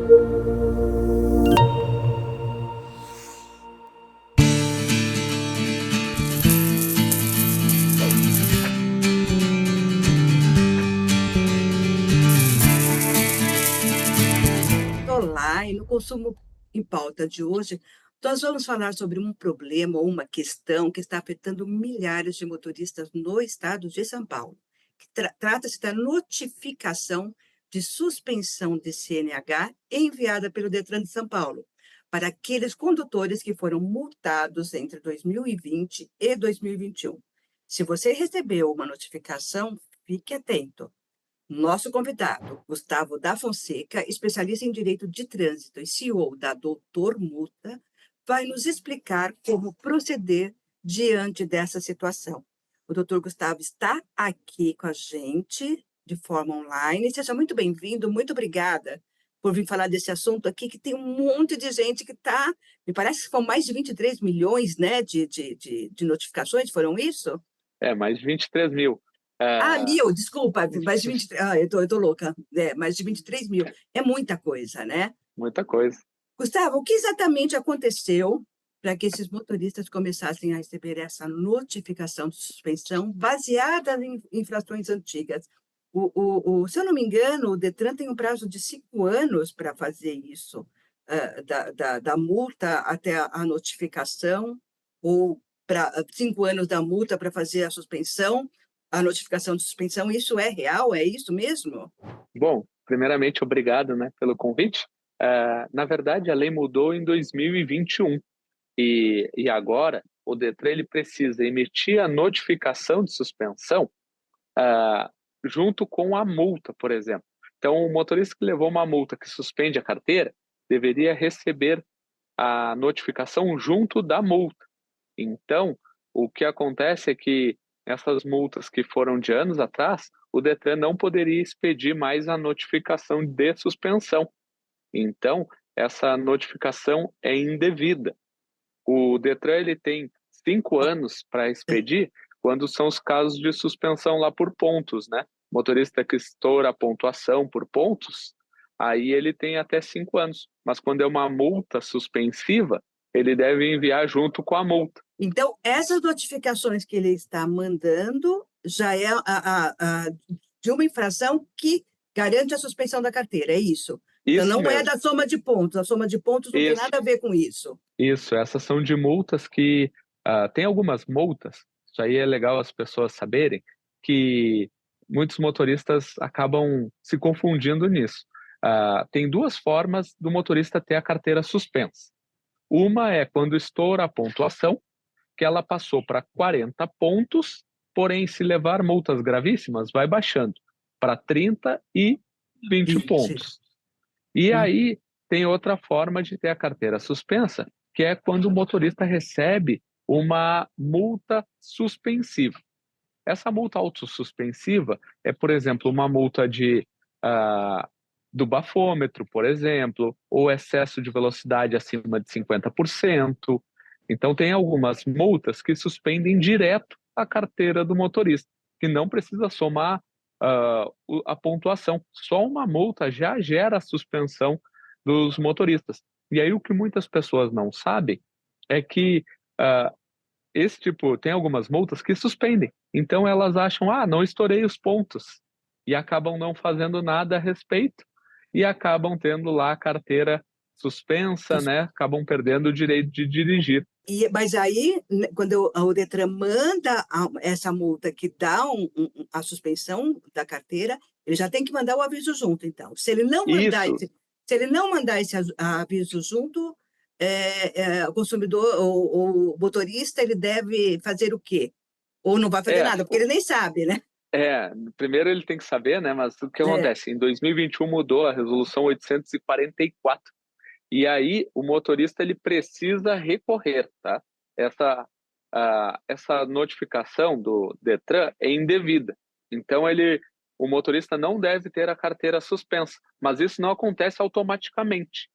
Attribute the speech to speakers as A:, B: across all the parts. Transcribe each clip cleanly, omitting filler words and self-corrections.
A: Olá, e no Consumo em Pauta de hoje, nós vamos falar sobre um problema ou uma questão que está afetando milhares de motoristas no estado de São Paulo. Trata-se da notificação de suspensão de CNH enviada pelo Detran de São Paulo para aqueles condutores que foram multados entre 2020 e 2021. Se você recebeu uma notificação, fique atento. Nosso convidado, Gustavo da Fonseca, especialista em direito de trânsito e CEO da Doutor Multa, vai nos explicar como proceder diante dessa situação. O doutor Gustavo está aqui com a gente de forma online. Seja muito bem-vindo, muito obrigada por vir falar desse assunto aqui, que tem um monte de gente que está, me parece que foram mais de 23 milhões, né, de notificações, foram isso?
B: Mais de 23 mil.
A: Mil, desculpa, mais de 23, eu tô louca. Mais de 23 mil. É muita coisa, né?
B: Muita coisa.
A: Gustavo, o que exatamente aconteceu para que esses motoristas começassem a receber essa notificação de suspensão baseada em infrações antigas? Se eu não me engano, o Detran tem um prazo de 5 anos para fazer isso, da multa até a notificação, ou para 5 anos da multa para fazer a suspensão, a notificação de suspensão. Isso é real? É isso mesmo?
B: Bom, primeiramente, obrigado, né, pelo convite. Na verdade, a lei mudou em 2021 e agora o Detran ele precisa emitir a notificação de suspensão junto com a multa, por exemplo. Então, o motorista que levou uma multa que suspende a carteira deveria receber a notificação junto da multa. Então, o que acontece é que essas multas que foram de anos atrás, o Detran não poderia expedir mais a notificação de suspensão. Então, essa notificação é indevida. O Detran ele tem 5 anos para expedir quando são os casos de suspensão lá por pontos, né? Motorista que estoura a pontuação por pontos, aí ele tem até 5 anos. Mas quando é uma multa suspensiva, ele deve enviar junto com a multa.
A: Então, essas notificações que ele está mandando já é de uma infração que garante a suspensão da carteira, é isso? Então,
B: Isso
A: não é
B: mesmo.
A: da soma de pontos. A soma de pontos não tem
B: Isso,
A: nada a ver com isso.
B: isso. Essas são de multas que tem algumas multas. Isso aí é legal as pessoas saberem que muitos motoristas acabam se confundindo nisso. Tem duas formas do motorista ter a carteira suspensa. Uma é quando estoura a pontuação, que ela passou para 40 pontos, porém, se levar multas gravíssimas, vai baixando para 30 e 20
A: 20.
B: pontos. E aí tem outra forma de ter a carteira suspensa, que é quando o motorista recebe uma multa suspensiva. Essa multa autossuspensiva é, por exemplo, uma multa ah, do bafômetro, por exemplo, ou excesso de velocidade acima de 50%. Então, tem algumas multas que suspendem direto a carteira do motorista, que não precisa somar a pontuação. Só uma multa já gera a suspensão dos motoristas. E aí, o que muitas pessoas não sabem é que uh, esse tipo, tem algumas multas que suspendem. Então elas acham, não estourei os pontos. E acabam não fazendo nada a respeito e acabam tendo lá a carteira suspensa, né? Acabam perdendo o direito de dirigir.
A: Mas aí, né, quando o Detran manda essa multa que dá a suspensão da carteira, ele já tem que mandar o aviso junto, então.
B: Isso,
A: Se ele não mandar esse aviso junto, o consumidor, o motorista, ele deve fazer o quê? Ou não vai fazer
B: é,
A: nada, porque ele nem sabe, né?
B: primeiro ele tem que saber, né? Mas o que
A: É.
B: acontece? Em 2021 mudou a resolução 844. E aí o motorista ele precisa recorrer, tá? Essa notificação do Detran é indevida. Então o motorista não deve ter a carteira suspensa, mas isso não acontece automaticamente.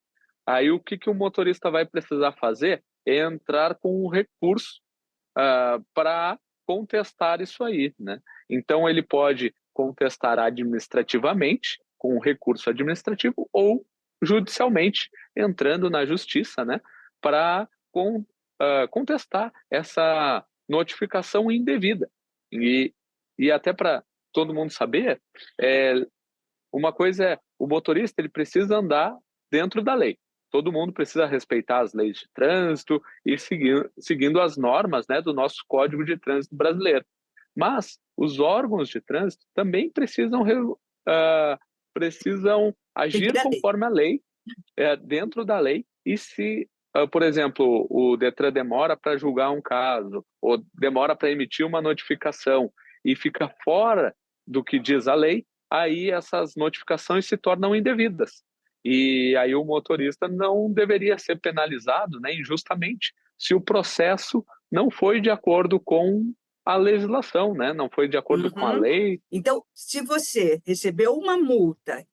B: Aí o que o motorista vai precisar fazer é entrar com um recurso para contestar isso aí, né? Então ele pode contestar administrativamente com um recurso administrativo ou judicialmente, entrando na justiça, né, para contestar essa notificação indevida. E, e até para todo mundo saber, é, uma coisa é, o motorista ele precisa andar dentro da lei. Todo mundo precisa respeitar as leis de trânsito e seguindo as normas, né, do nosso Código de Trânsito brasileiro. Mas os órgãos de trânsito também precisam agir
A: Seguir a lei.
B: conforme a lei, dentro da lei, e se, por exemplo, o Detran demora para julgar um caso, ou demora para emitir uma notificação e fica fora do que diz a lei, aí essas notificações se tornam indevidas. E aí o motorista não deveria ser penalizado, né, injustamente, se o processo não foi de acordo com a legislação, né, não foi de acordo com a
A: Uhum.
B: lei.
A: Então, se você recebeu uma multa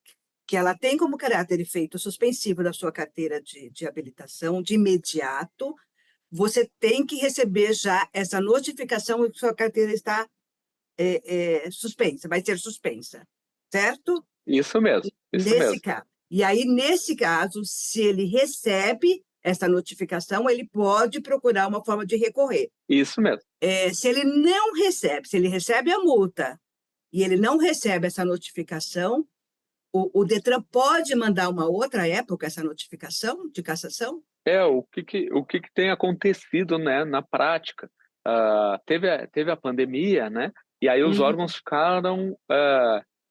A: que ela tem como caráter efeito suspensivo da sua carteira de habilitação, de imediato, você tem que receber já essa notificação de que sua carteira está suspensa, vai ser suspensa, certo?
B: Isso mesmo, isso
A: Nesse
B: mesmo,
A: caso. E aí, nesse caso, se ele recebe essa notificação, ele pode procurar uma forma de recorrer.
B: isso mesmo.
A: Se ele não recebe, se ele recebe a multa e ele não recebe essa notificação, o Detran pode mandar uma outra época essa notificação de cassação?
B: O que tem acontecido, né, na prática? Teve a pandemia, né? E aí os
A: Uhum.
B: órgãos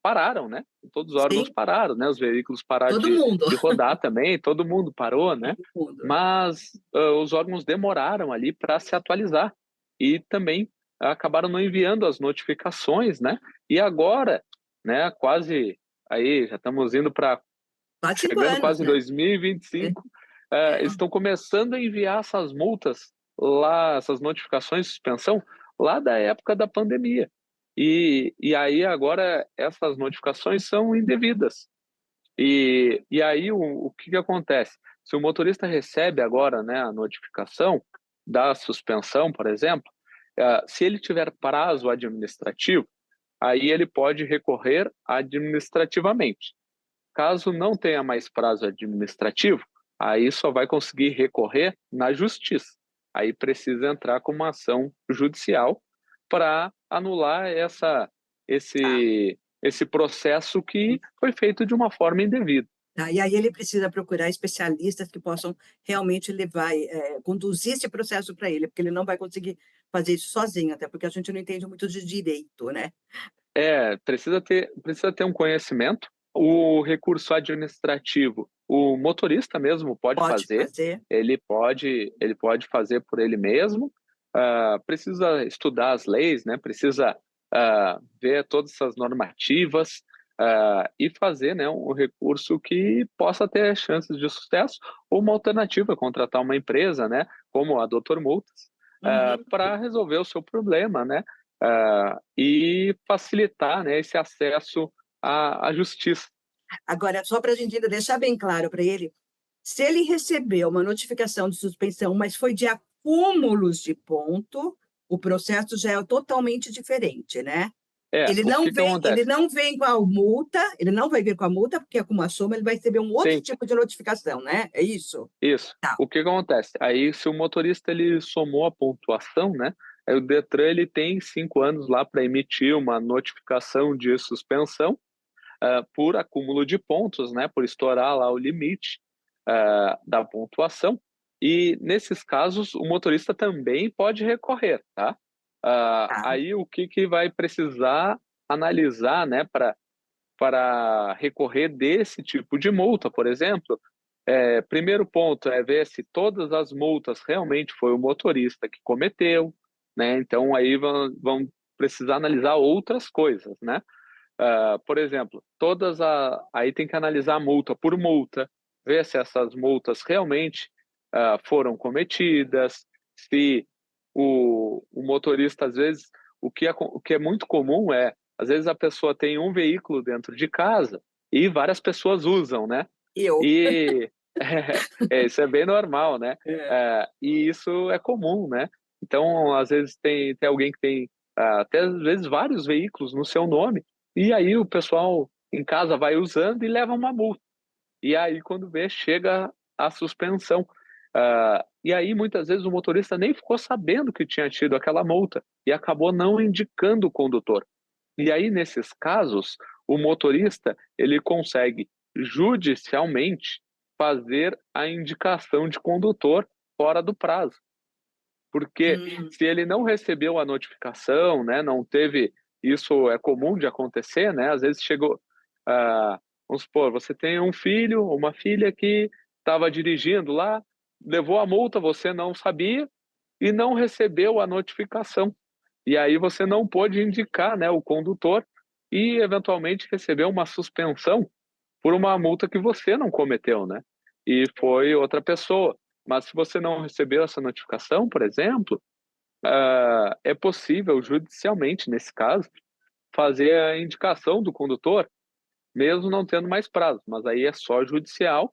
B: pararam, né? Todos os órgãos
A: Sim,
B: pararam, né? Os veículos pararam
A: todo
B: de,
A: mundo.
B: de rodar também, todo mundo parou, né?
A: Todo mundo.
B: Mas os órgãos demoraram ali para se atualizar e também acabaram não enviando as notificações, né? E agora, né? Quase aí já estamos indo para
A: Quase cinco
B: chegando
A: anos,
B: quase em
A: né?
B: 2025,
A: É.
B: estão começando a enviar essas multas lá, essas notificações de suspensão lá da época da pandemia. E aí agora essas notificações são indevidas. E aí o que acontece? Se o motorista recebe agora, né, a notificação da suspensão, por exemplo, se ele tiver prazo administrativo, aí ele pode recorrer administrativamente. Caso não tenha mais prazo administrativo, aí só vai conseguir recorrer na justiça. Aí precisa entrar com uma ação judicial para anular
A: Tá.
B: esse processo que foi feito de uma forma indevida.
A: Tá, e aí ele precisa procurar especialistas que possam realmente levar, conduzir esse processo para ele, porque ele não vai conseguir fazer isso sozinho, até porque a gente não entende muito de direito, né.
B: Precisa ter um conhecimento. O recurso administrativo, o motorista mesmo pode
A: Pode
B: fazer,
A: fazer.
B: ele pode fazer por ele mesmo, precisa estudar as leis, né? Precisa ver todas essas normativas, e fazer, né, um recurso que possa ter chances de sucesso, ou uma alternativa, contratar uma empresa, né, como a Doutor Multas,
A: Uhum.
B: para resolver o seu problema, né? E facilitar, né, esse acesso à justiça.
A: Agora, só para a gente ainda deixar bem claro para ele, se ele recebeu uma notificação de suspensão, mas foi de acúmulos de ponto, o processo já é totalmente diferente, né. Ele
B: O
A: não
B: que que
A: vem ele
B: acontece?
A: não vem com a multa, ele não vai vir com a multa, porque com uma soma ele vai receber um outro
B: Sim,
A: tipo de notificação, né, é isso?
B: isso.
A: Tá.
B: O que que acontece? Aí, se o motorista ele somou a pontuação, né? Aí o Detran ele tem 5 anos lá para emitir uma notificação de suspensão, por acúmulo de pontos, né? Por estourar lá o limite da pontuação. E nesses casos o motorista também pode recorrer, tá?
A: Tá.
B: Aí o que que vai precisar analisar, né? Para recorrer desse tipo de multa, por exemplo, primeiro ponto é ver se todas as multas realmente foi o motorista que cometeu, né? Então aí vão precisar analisar outras coisas, né? Por exemplo, aí tem que analisar a multa por multa, ver se essas multas realmente foram cometidas, se o motorista, às vezes, o que é muito comum é, às vezes a pessoa tem um veículo dentro de casa e várias pessoas usam, né?
A: Eu.
B: E isso é bem normal, né?
A: É.
B: E isso é comum, né? Então, às vezes tem alguém que tem até às vezes vários veículos no seu nome, e aí o pessoal em casa vai usando e leva uma multa. E aí, quando vê, chega a suspensão. E aí, muitas vezes, o motorista nem ficou sabendo que tinha tido aquela multa e acabou não indicando o condutor. E aí, nesses casos, o motorista ele consegue judicialmente fazer a indicação de condutor fora do prazo. Porque
A: Hum,
B: se ele não recebeu a notificação, né, não teve, isso é comum de acontecer, né? Às vezes chegou, vamos supor, você tem um filho, uma filha que estava dirigindo lá, levou a multa, você não sabia e não recebeu a notificação. E aí você não pôde indicar, né, o condutor e eventualmente recebeu uma suspensão por uma multa que você não cometeu, né? E foi outra pessoa. Mas se você não recebeu essa notificação, por exemplo, é possível judicialmente, nesse caso, fazer a indicação do condutor, mesmo não tendo mais prazo. Mas aí é só judicial,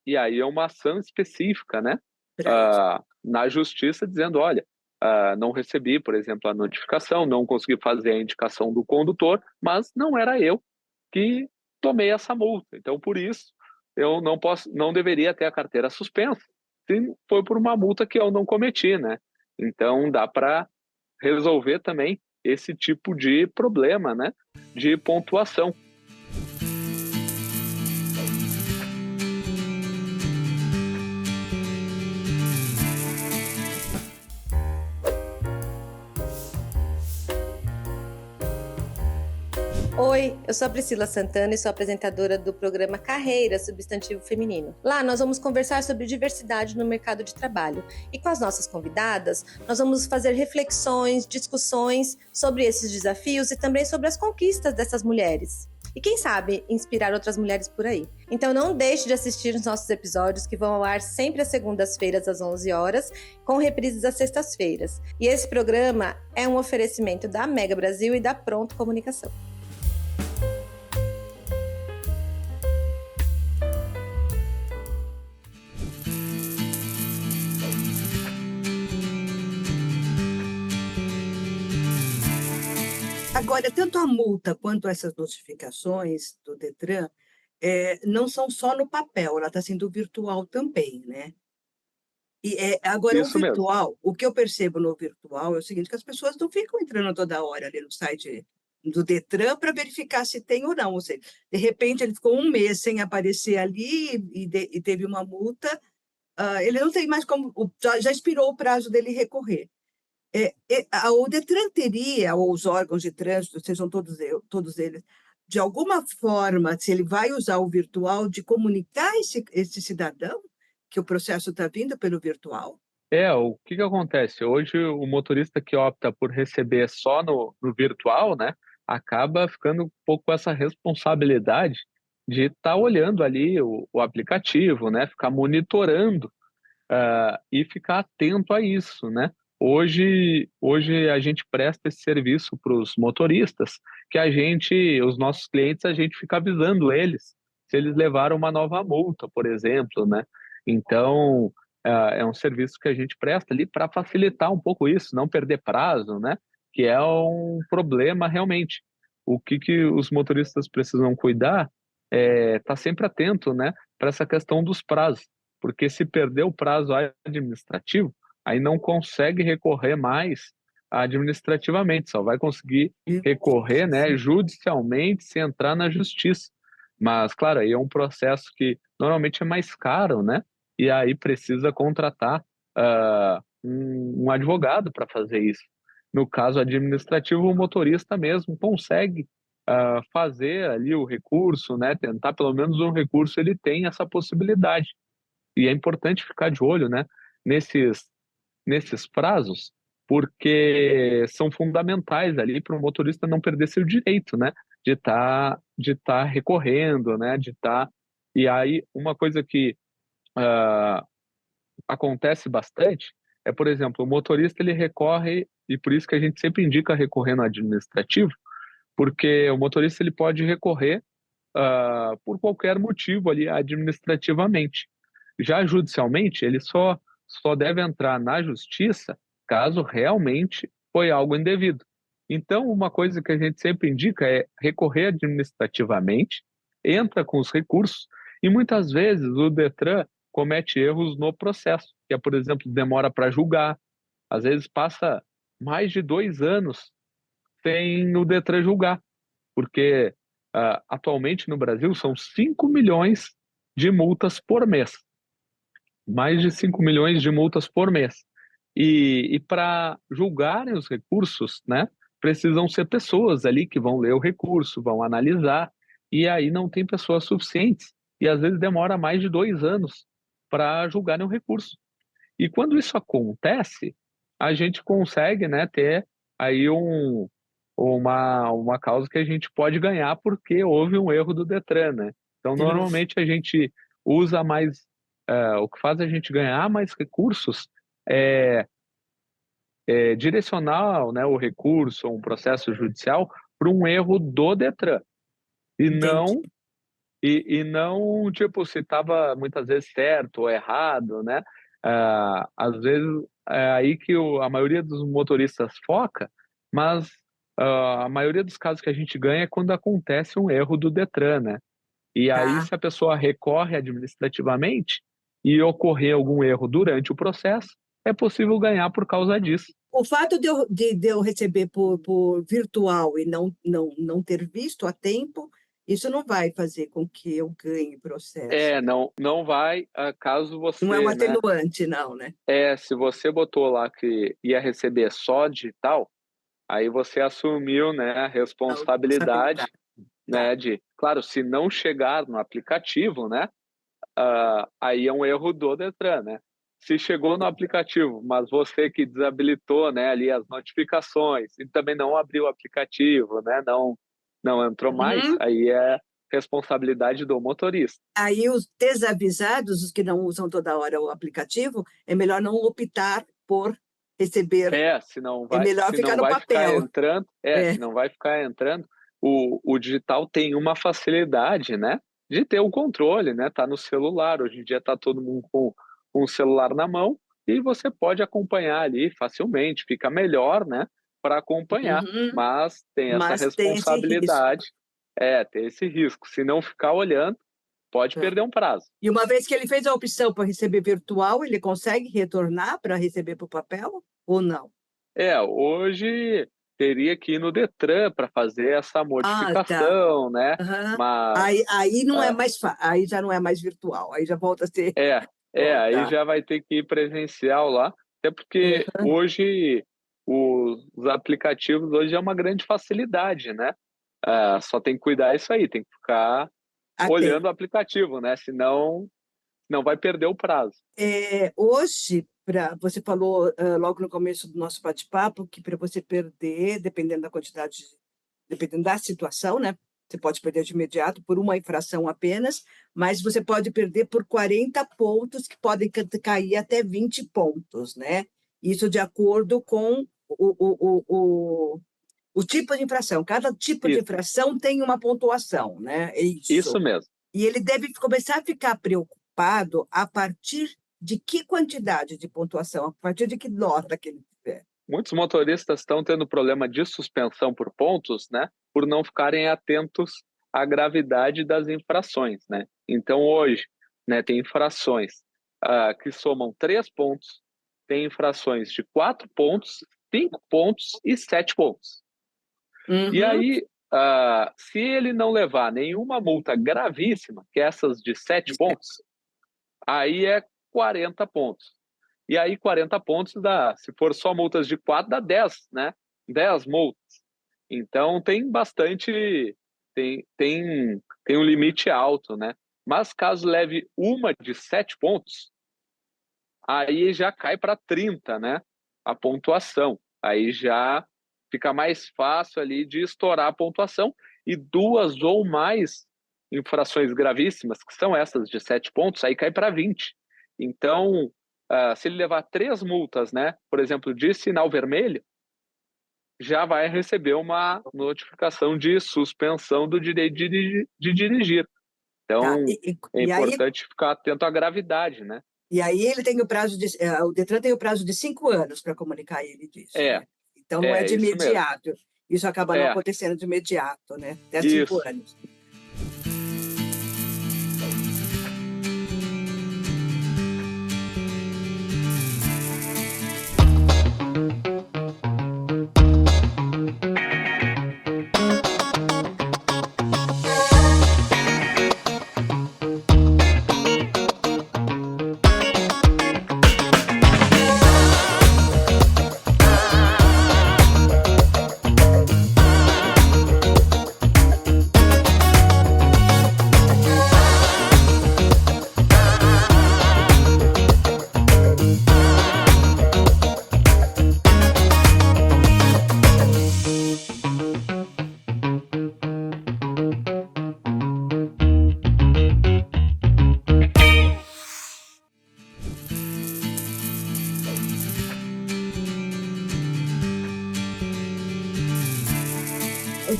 B: e aí é uma ação específica, né?
A: para isso.
B: Na justiça, dizendo, olha, não recebi, por exemplo, a notificação, não consegui fazer a indicação do condutor, mas não era eu que tomei essa multa. Então, por isso, eu não posso, não deveria ter a carteira suspensa, se foi por uma multa que eu não cometi, né? Então, dá para resolver também esse tipo de problema, né? De pontuação.
C: Oi, eu sou a Priscila Santana e sou apresentadora do programa Carreira Substantivo Feminino. Lá nós vamos conversar sobre diversidade no mercado de trabalho. E com as nossas convidadas, nós vamos fazer reflexões, discussões sobre esses desafios e também sobre as conquistas dessas mulheres. E quem sabe inspirar outras mulheres por aí. Então não deixe de assistir os nossos episódios que vão ao ar sempre às segundas-feiras às 11 horas, com reprises às sextas-feiras. E esse programa é um oferecimento da Mega Brasil e da Pronto Comunicação.
A: Agora, tanto a multa quanto essas notificações do Detran não são só no papel, ela está sendo virtual também, né? E agora, o
B: Isso mesmo.
A: virtual, o que eu percebo no virtual é o seguinte, que as pessoas não ficam entrando toda hora ali no site do Detran para verificar se tem ou não. Ou seja, de repente ele ficou um mês sem aparecer ali e teve uma multa, ele não tem mais como, já expirou o prazo dele recorrer. O Detran teria, ou os órgãos de trânsito, sejam todos eles, de alguma forma, se ele vai usar o virtual, de comunicar esse cidadão que o processo está vindo pelo virtual?
B: O que que acontece? Hoje, o motorista que opta por receber só no virtual, né, acaba ficando um pouco com essa responsabilidade de estar olhando ali o aplicativo, né, ficar monitorando, e ficar atento a isso, né? Hoje a gente presta esse serviço para os motoristas, que os nossos clientes, a gente fica avisando eles se eles levaram uma nova multa, por exemplo, né? Então, é um serviço que a gente presta ali para facilitar um pouco isso, não perder prazo, né? Que é um problema realmente. O que os motoristas precisam cuidar é estar sempre atento, né? Para essa questão dos prazos, porque se perder o prazo administrativo, aí não consegue recorrer mais administrativamente, só vai conseguir recorrer, né, judicialmente se entrar na justiça. Mas, claro, aí é um processo que normalmente é mais caro, né? E aí precisa contratar um advogado para fazer isso. No caso administrativo, o motorista mesmo consegue fazer ali o recurso, né? Tentar pelo menos um recurso, ele tem essa possibilidade. E é importante ficar de olho, né, nesses, nesses prazos, porque são fundamentais ali para o motorista não perder seu direito, né, de tá recorrendo, né, de estar. E aí, uma coisa que ah, acontece bastante é, por exemplo, o motorista ele recorre, e por isso que a gente sempre indica recorrer no administrativo, porque o motorista ele pode recorrer por qualquer motivo ali administrativamente. Já judicialmente, ele só deve entrar na justiça caso realmente foi algo indevido. Então, uma coisa que a gente sempre indica é recorrer administrativamente, entra com os recursos e muitas vezes o Detran comete erros no processo, que é, por exemplo, demora para julgar, às vezes passa mais de 2 anos sem o Detran julgar, porque atualmente no Brasil são 5 milhões de multas por mês, mais de 5 milhões de multas por mês. E para julgarem os recursos, né, precisam ser pessoas ali que vão ler o recurso, vão analisar, e aí não tem pessoas suficientes. E às vezes demora mais de 2 anos para julgarem o recurso. E quando isso acontece, a gente consegue, né, ter aí uma causa que a gente pode ganhar porque houve um erro do Detran, né? Então,
A: Justo.
B: normalmente a gente usa mais, o que faz a gente ganhar mais recursos é direcionar, né, o recurso ou um processo judicial para um erro do Detran e
A: Entendi.
B: não tipo se estava muitas vezes certo ou errado, né? Às vezes é aí que a maioria dos motoristas foca, mas a maioria dos casos que a gente ganha é quando acontece um erro do Detran, né? E aí,
A: Tá.
B: se a pessoa recorre administrativamente e ocorrer algum erro durante o processo, é possível ganhar por causa disso.
A: O fato de eu receber por virtual e não ter visto a tempo, isso não vai fazer com que eu ganhe processo.
B: Não vai, caso
A: Não é um
B: você, né,
A: atenuante, não, né?
B: se você botou lá que ia receber só digital, aí você assumiu, né, a
A: A
B: responsabilidade,
A: responsabilidade. Tá.
B: né, claro, se não chegar no aplicativo, né, aí é um erro do Detran, né? Se chegou no aplicativo, mas você que desabilitou, né, ali as notificações e também não abriu o aplicativo, né, não entrou mais,
A: Uhum.
B: aí é responsabilidade do motorista.
A: Aí os desavisados, os que não usam toda hora o aplicativo, é melhor não optar por receber, é melhor
B: Se
A: ficar
B: não
A: no
B: vai ficar
A: papel.
B: entrando,
A: É.
B: se não vai ficar entrando, o digital tem uma facilidade, né, de ter o controle, né, tá no celular, hoje em dia tá todo mundo com o celular na mão e você pode acompanhar ali facilmente, fica melhor, né, para acompanhar,
A: Uhum.
B: mas tem essa
A: Mas tem esse risco.
B: responsabilidade, tem esse risco, se não ficar olhando, pode
A: Tá.
B: perder um prazo.
A: E uma vez que ele fez a opção para receber virtual, ele consegue retornar para receber por papel ou não?
B: Hoje teria que ir no Detran para fazer essa
A: Ah, tá.
B: modificação, né?
A: Aham.
B: Mas
A: Aí não é
B: ah,
A: mais aí já não é mais virtual, aí já volta a ser. Oh,
B: aí
A: tá.
B: já vai ter que ir presencial lá, até porque
A: Aham.
B: hoje os aplicativos hoje é uma grande facilidade, né? Só tem que cuidar isso aí, tem que ficar
A: Até.
B: olhando o aplicativo, né? Senão não vai perder o prazo.
A: Hoje, você falou logo no começo do nosso bate-papo que para você perder, dependendo da quantidade, dependendo da situação, né? Você pode perder de imediato por uma infração apenas, mas você pode perder por 40 pontos, que podem cair até 20 pontos, né? Isso de acordo com o tipo de infração. Cada tipo de
B: Isso,
A: infração tem uma pontuação, né? É
B: isso
A: isso.
B: mesmo.
A: E ele deve começar a ficar preocupado a partir de que quantidade de pontuação, a partir de que nota que ele tiver.
B: Muitos motoristas estão tendo problema de suspensão por pontos, né? Por não ficarem atentos à gravidade das infrações, né? Então, hoje, né, tem infrações que somam 3 pontos, tem infrações de 4 pontos, 5 pontos e 7 pontos. E
A: Uhum.
B: aí, se ele não levar nenhuma multa gravíssima, que é essas de 7 pontos, aí é 40 pontos. E aí 40 pontos dá, se for só multas de 4, dá 10, né? 10 multas. Então tem bastante, tem um limite alto, né? Mas caso leve uma de 7 pontos, aí já cai para 30, né? A pontuação. Aí já fica mais fácil ali de estourar a pontuação e 2 ou mais infrações gravíssimas, que são essas de 7 pontos, aí cai para 20. Então, se ele levar 3 multas, né, por exemplo, de sinal vermelho, já vai receber uma notificação de suspensão do direito de dirigir.
A: Tá.
B: Então, é importante ficar atento à gravidade, né?
A: E aí ele tem o prazo de, o Detran tem o prazo de 5 anos para comunicar ele disso,
B: É,
A: né? Então não é de
B: isso mesmo.
A: imediato. Isso acaba não
B: É,
A: acontecendo de imediato, né? Até 5
B: isso.
A: anos.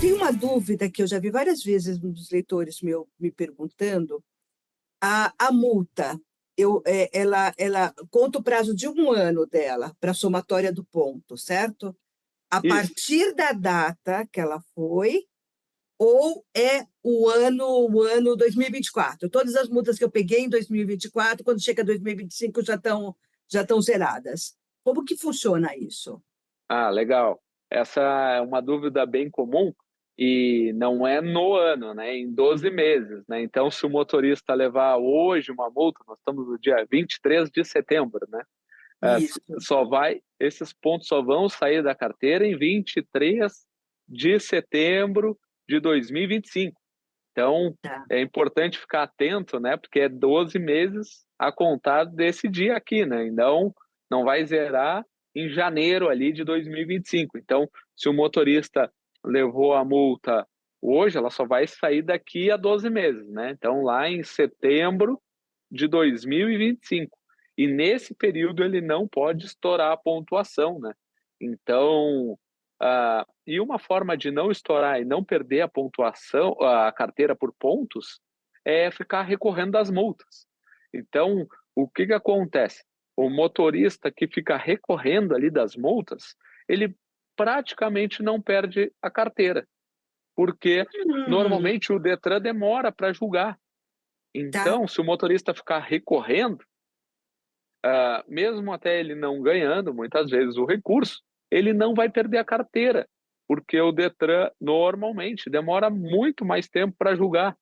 A: tenho uma dúvida que eu já vi várias vezes um dos leitores me perguntando. A multa, ela conta o prazo de 1 ano dela para a somatória do ponto, certo? A
B: Isso.
A: partir da data que ela foi, ou é o ano 2024? Todas as multas que eu peguei em 2024, quando chega 2025, já estão zeradas. Como que funciona isso?
B: Ah, legal. Essa é uma dúvida bem comum e não é no ano, né? Em 12 meses, né? Então, se o motorista levar hoje uma multa, nós estamos no dia 23 de setembro, né?
A: Isso.
B: Esses pontos só vão sair da carteira em 23 de setembro de 2025. Então,
A: Tá.
B: é importante ficar atento, né? Porque é 12 meses a contar desse dia aqui, né? Então, não vai zerar em janeiro ali de 2025. Então, se o motorista levou a multa hoje, ela só vai sair daqui a 12 meses, né? Então, lá em setembro de 2025. E nesse período ele não pode estourar a pontuação, né? Então, e uma forma de não estourar e não perder a pontuação, a carteira por pontos, é ficar recorrendo das multas. Então, o que que acontece? O motorista que fica recorrendo ali das multas, ele praticamente não perde a carteira, porque
A: Hum,
B: normalmente o Detran demora para julgar.
A: tá.
B: Então, se o motorista ficar recorrendo, mesmo até ele não ganhando muitas vezes o recurso, ele não vai perder a carteira, porque o Detran normalmente demora muito mais tempo para julgar.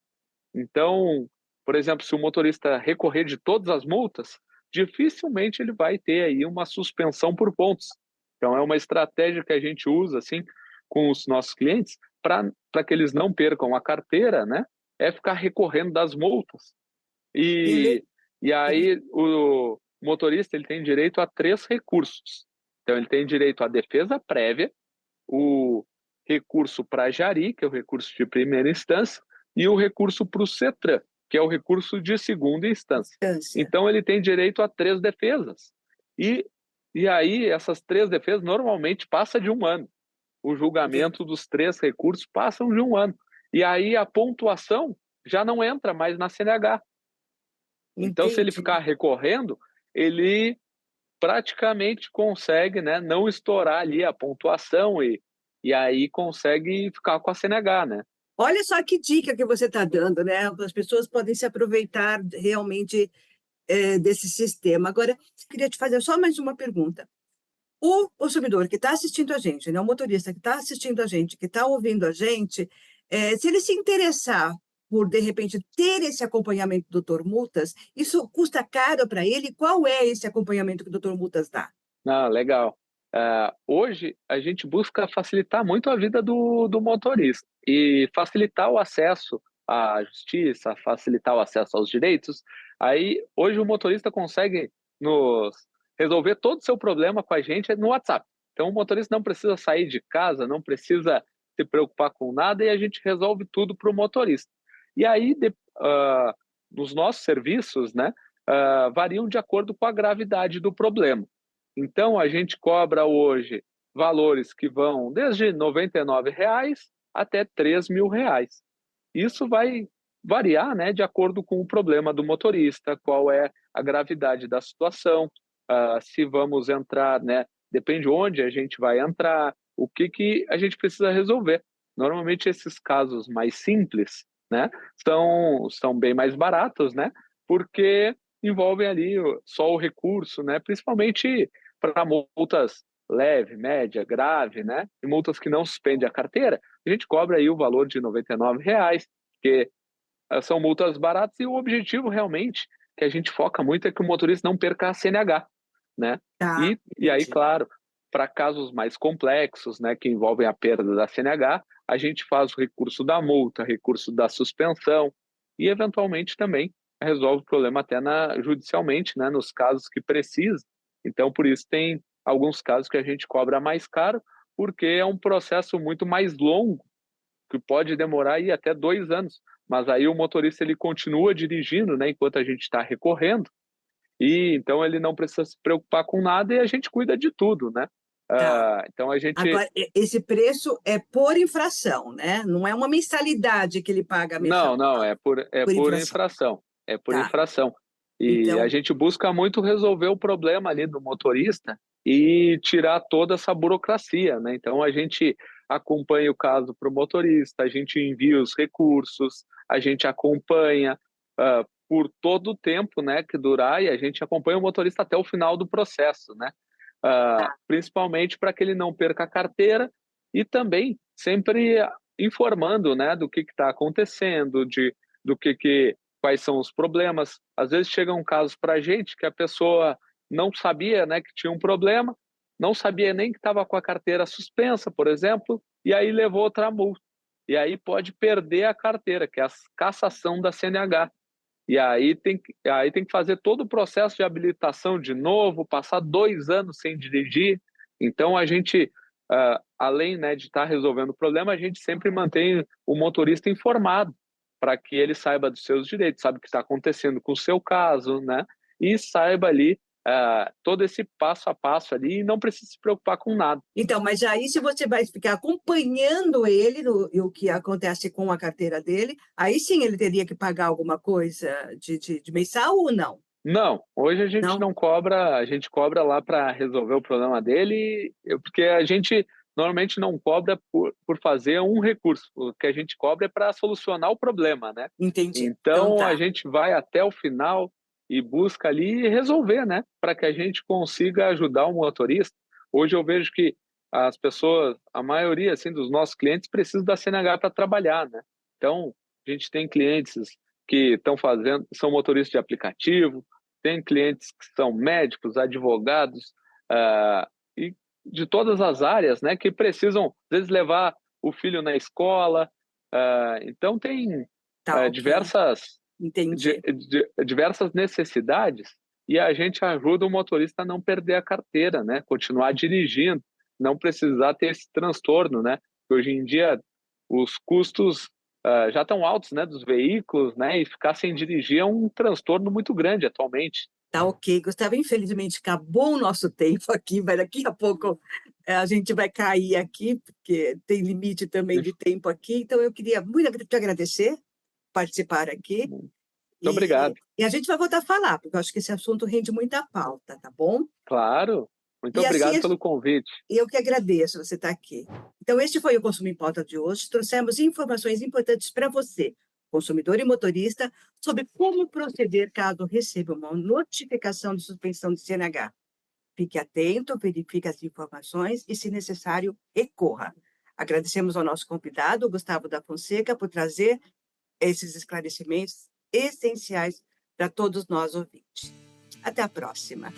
B: Então, por exemplo, se o motorista recorrer de todas as multas, dificilmente ele vai ter aí uma suspensão por pontos. Então, é uma estratégia que a gente usa assim com os nossos clientes para que eles não percam a carteira, né? É ficar recorrendo das multas.
A: Ele,
B: E, e
A: ele,
B: aí o motorista ele tem direito a 3 recursos. Então, ele tem direito à defesa prévia, o recurso para a Jari, que é o recurso de primeira instância, e o recurso para o CETRAN, que é o recurso de segunda instância.
A: distância.
B: Então, ele tem direito a 3 defesas. E, e aí, essas 3 defesas normalmente passam de 1 ano. O julgamento dos 3 recursos passam de 1 ano. E aí, a pontuação já não entra mais na CNH. Então, se ele
A: Entendi.
B: ficar recorrendo, ele praticamente consegue, né, não estourar ali a pontuação e aí consegue ficar com a CNH, né?
A: Olha só que dica que você está dando, né? As pessoas podem se aproveitar realmente desse sistema. Agora, queria te fazer só mais uma pergunta. O consumidor que está assistindo a gente, né? O motorista que está assistindo a gente, que está ouvindo a gente, se ele se interessar por, de repente, ter esse acompanhamento do Dr. Multas, isso custa caro para ele? Qual é esse acompanhamento que o Dr. Multas dá?
B: Ah, legal. Hoje a gente busca facilitar muito a vida do motorista e facilitar o acesso à justiça, facilitar o acesso aos direitos. Aí hoje o motorista consegue nos resolver todo o seu problema com a gente no WhatsApp. Então o motorista não precisa sair de casa, não precisa se preocupar com nada e a gente resolve tudo para o motorista. E aí os nossos serviços, né, variam de acordo com a gravidade do problema. Então, a gente cobra hoje valores que vão desde R$ 99 até R$ 3.000. Isso vai variar, né, de acordo com o problema do motorista, qual é a gravidade da situação, se vamos entrar, né, depende onde a gente vai entrar, o que a gente precisa resolver. Normalmente, esses casos mais simples, né, são bem mais baratos, né, porque envolvem ali só o recurso, né, principalmente para multas leve, média, grave, né? E multas que não suspendem a carteira, a gente cobra aí o valor de R$ 99, porque são multas baratas e o objetivo realmente que a gente foca muito é que o motorista não perca a CNH, né?
A: Tá,
B: E aí,
A: entendi.
B: claro, para casos mais complexos, né, que envolvem a perda da CNH, a gente faz o recurso da multa, recurso da suspensão e, eventualmente, também resolve o problema até judicialmente, né, nos casos que precisa. Então, por isso, tem alguns casos que a gente cobra mais caro, porque é um processo muito mais longo, que pode demorar aí até 2 anos. Mas aí o motorista ele continua dirigindo, né, enquanto a gente está recorrendo, e então ele não precisa se preocupar com nada e a gente cuida de tudo, né?
A: Tá.
B: Então, a gente...
A: Agora, esse preço é por infração, né? Não é uma mensalidade que ele paga mensal.
B: Não, é por
A: infração.
B: infração. É por
A: Tá.
B: infração. E
A: Então,
B: a gente busca muito resolver o problema ali do motorista e tirar toda essa burocracia, né? Então, a gente acompanha o caso para o motorista, a gente envia os recursos, a gente acompanha por todo o tempo, né, que durar, e a gente acompanha o motorista até o final do processo, né? Principalmente para que ele não perca a carteira e também sempre informando, né, do que está acontecendo, quais são os problemas. Às vezes chegam casos para a gente que a pessoa não sabia, né, que tinha um problema, não sabia nem que estava com a carteira suspensa, por exemplo, e aí levou outra multa. E aí pode perder a carteira, que é a cassação da CNH. E aí tem que fazer todo o processo de habilitação de novo, passar 2 anos sem dirigir. Então, a gente, além, né, de estar resolvendo o problema, a gente sempre mantém o motorista informado para que ele saiba dos seus direitos, sabe o que está acontecendo com o seu caso, né? E saiba ali todo esse passo a passo ali e não precisa se preocupar com nada.
A: Então, mas aí se você vai ficar acompanhando ele e o que acontece com a carteira dele, aí sim ele teria que pagar alguma coisa de mensal ou não?
B: Não, hoje a gente não cobra, a gente cobra lá para resolver o problema dele, porque a gente normalmente não cobra por fazer um recurso, o que a gente cobra é para solucionar o problema, né?
A: Entendi. Então
B: Então a
A: tá.
B: gente vai até o final e busca ali resolver, né? Para que a gente consiga ajudar o motorista. Hoje eu vejo que as pessoas, a maioria assim dos nossos clientes precisam da CNH para trabalhar, né? Então a gente tem clientes que estão fazendo, são motoristas de aplicativo, tem clientes que são médicos, advogados, e de todas as áreas, né, que precisam, às vezes, levar o filho na escola. Então, tem
A: Tá, ok. Entendi.
B: diversas necessidades e a gente ajuda o motorista a não perder a carteira, né, continuar dirigindo, não precisar ter esse transtorno, né? Hoje em dia, os custos já estão altos, né, dos veículos, né, e ficar sem dirigir é um transtorno muito grande atualmente.
A: Tá ok, Gustavo, infelizmente acabou o nosso tempo aqui, mas daqui a pouco a gente vai cair aqui, porque tem limite também de tempo aqui, então eu queria muito te agradecer por participar aqui,
B: Muito obrigado.
A: e a gente vai voltar a falar, porque eu acho que esse assunto rende muita pauta, tá bom?
B: Claro, muito
A: E assim,
B: obrigado pelo convite.
A: eu que agradeço você estar aqui. Então, este foi o Consumo em Pauta de hoje. Trouxemos informações importantes para você, consumidor e motorista, sobre como proceder caso receba uma notificação de suspensão de CNH. Fique atento, verifique as informações e, se necessário, recorra. Agradecemos ao nosso convidado, Gustavo da Fonseca, por trazer esses esclarecimentos essenciais para todos nós ouvintes. Até a próxima.